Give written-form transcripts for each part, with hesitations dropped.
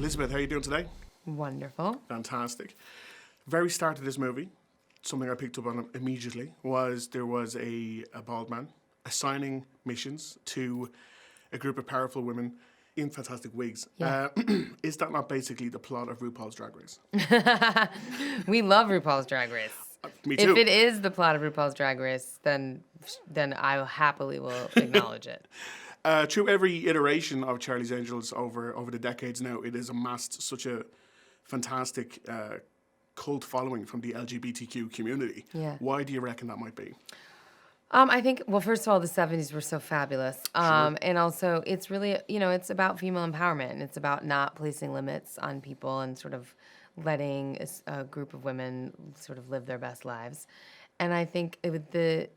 Elizabeth, how are you doing today? Wonderful. Fantastic. Very start of this movie, something I picked up on immediately was there was a bald man assigning missions to a group of powerful women in fantastic wigs. Yeah. Is that not basically the plot of RuPaul's Drag Race? We love RuPaul's Drag Race. Me too. If it is the plot of RuPaul's Drag Race, then I happily will acknowledge it. Through every iteration of Charlie's Angels over the decades now, it has amassed such a fantastic cult following from the LGBTQ community. Yeah. Why do you reckon that might be? I think, well, first of all, the 70s were so fabulous. And also, it's really, it's about female empowerment. And it's about not placing limits on people and sort of letting a group of women sort of live their best lives. And I think the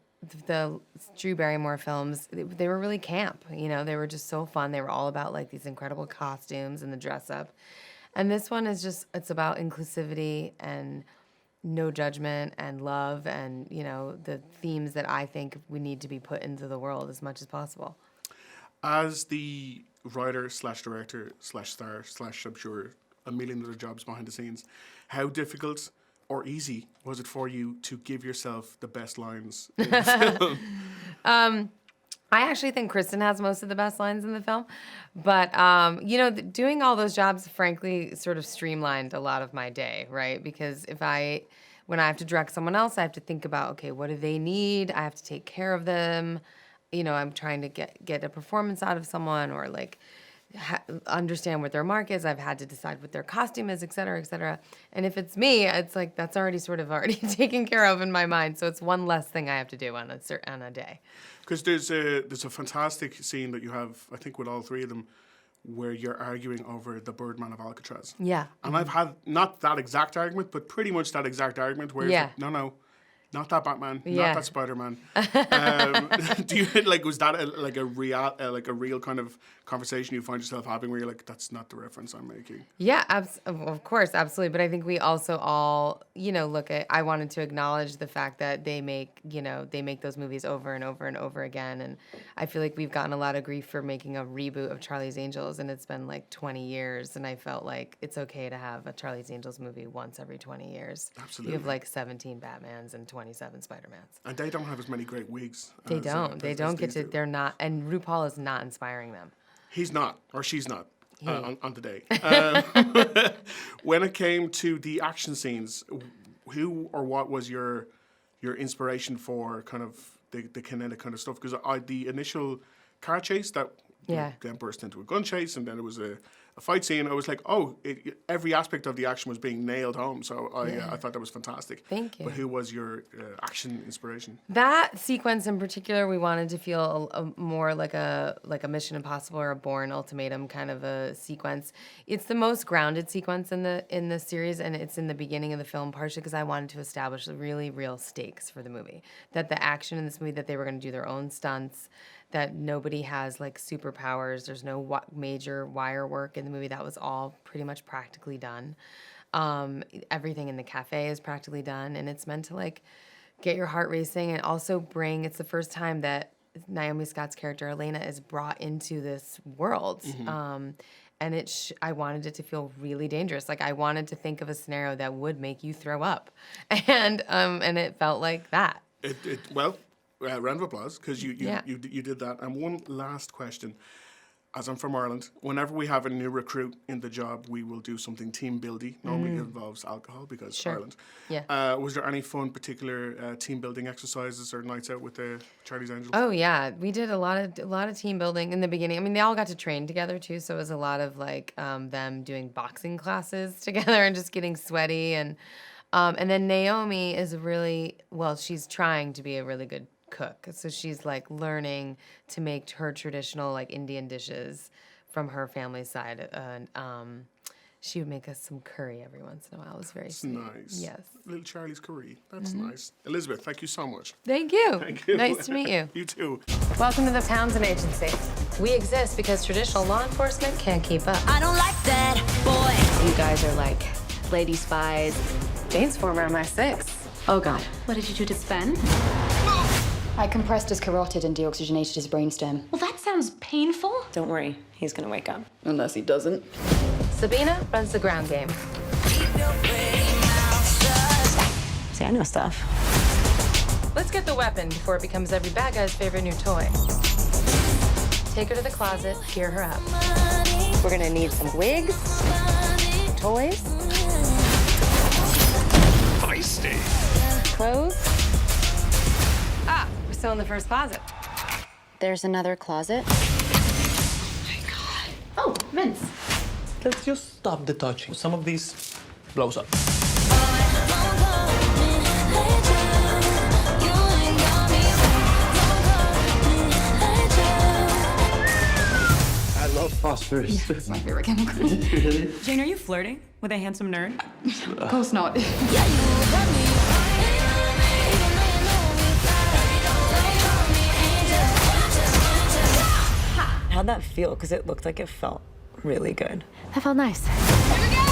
Drew Barrymore films, they were really camp. They were just so fun. They were all about, like, these incredible costumes and the dress up. And this one is just, it's about inclusivity and no judgment and love and, the themes that I think we need to be put into the world as much as possible. As the writer / director / star / I'm sure a million other jobs behind the scenes, how difficult or easy was it for you to give yourself the best lines in the film? I actually think Kristen has most of the best lines in the film. But, doing all those jobs, frankly, sort of streamlined a lot of my day, right? Because when I have to direct someone else, I have to think about, okay, what do they need? I have to take care of them. I'm trying to get a performance out of someone or, like, understand what their mark is. I've had to decide what their costume is, et cetera, et cetera. And if it's me, it's like that's already taken care of in my mind. So it's one less thing I have to do on a day. Because there's a fantastic scene that you have, I think, with all three of them, where you're arguing over the Birdman of Alcatraz. Yeah. And I've had not that exact argument, but pretty much that exact argument where it's like, no, not that Batman, not that Spider-Man. Do you was that a real kind of conversation you find yourself having where you're like, that's not the reference I'm making? Yeah, of course, absolutely. But I think we also all, I wanted to acknowledge the fact that they make those movies over and over and over again. And I feel like we've gotten a lot of grief for making a reboot of Charlie's Angels, and it's been like 20 years. And I felt like it's okay to have a Charlie's Angels movie once every 20 years. Absolutely. You have like 17 Batmans and 27 Spider-Mans. And they don't have as many great wigs. They don't get to, they're not, and RuPaul is not inspiring them. He's not, or she's not, on the day. When it came to the action scenes, who or what was your inspiration for kind of the kinetic kind of stuff? Because the initial car chase that then burst into a gun chase, and then it was a fight scene. I was like, every aspect of the action was being nailed home. So I thought that was fantastic. Thank you. But who was your action inspiration? That sequence in particular, we wanted to feel more like a Mission Impossible or a Bourne Ultimatum kind of a sequence. It's the most grounded sequence in the series, and it's in the beginning of the film, partially because I wanted to establish the really real stakes for the movie. That the action in this movie, that they were going to do their own stunts, that nobody has like superpowers. There's no major wire work in the movie. That was all pretty much practically done. Everything in the cafe is practically done, and it's meant to like get your heart racing and also it's the first time that Naomi Scott's character Elena is brought into this world. Mm-hmm. And I wanted it to feel really dangerous. Like I wanted to think of a scenario that would make you throw up, and it felt like that. Round of applause, because you did that. And one last question. As I'm from Ireland, whenever we have a new recruit in the job, we will do something team building. Normally it involves alcohol because Ireland. Yeah. Was there any fun particular team building exercises or nights out with the Charlie's Angels? Oh yeah, we did a lot of team building in the beginning. I mean, they all got to train together too, so it was a lot of like them doing boxing classes together and just getting sweaty and then Naomi is she's trying to be a really good cook. So she's like learning to make her traditional like Indian dishes from her family's side. She would make us some curry every once in a while. It was very sweet. Nice. Yes. Little Charlie's curry. That's nice. Elizabeth, thank you so much. Thank you. Thank you. Nice to meet you. You too. Welcome to the Townsend Agency. We exist because traditional law enforcement can't keep up. I don't like that, boy. You guys are like lady spies. Jane's former MI6. Oh God. What did you do to Sven? I compressed his carotid and deoxygenated his brainstem. Well, that sounds painful. Don't worry, he's gonna wake up. Unless he doesn't. Sabina runs the ground game. See, I know stuff. Let's get the weapon before it becomes every bad guy's favorite new toy. Take her to the closet, gear her up. We're gonna need some wigs, toys, Feisty. clothes. Ah, we're still in the first closet. There's another closet. Oh, Vince. Let's just stop the touching. Some of these blows up. I love phosphorus. It's my favorite chemical. Jane, are you flirting with a handsome nerd? Of course not. How'd that feel? Because it looked like it felt really good. That felt nice. Here we go!